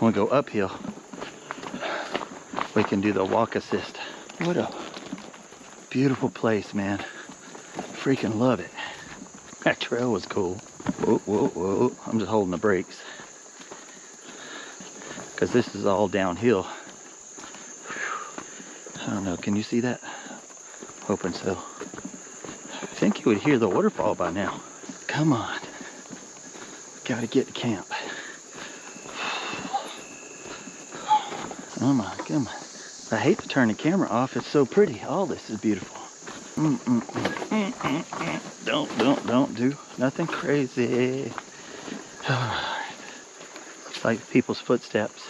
want to go uphill, we can do the walk assist. What a beautiful place, man. Freaking love it. That trail was cool. Whoa, whoa, whoa. I'm just holding the brakes, because this is all downhill. I don't know, can you see that? Hoping so. I think you would hear the waterfall by now. Come on. Gotta get to camp. Come on, come on. I hate to turn the camera off. It's so pretty. All this is beautiful. Don't do nothing crazy. It's like people's footsteps.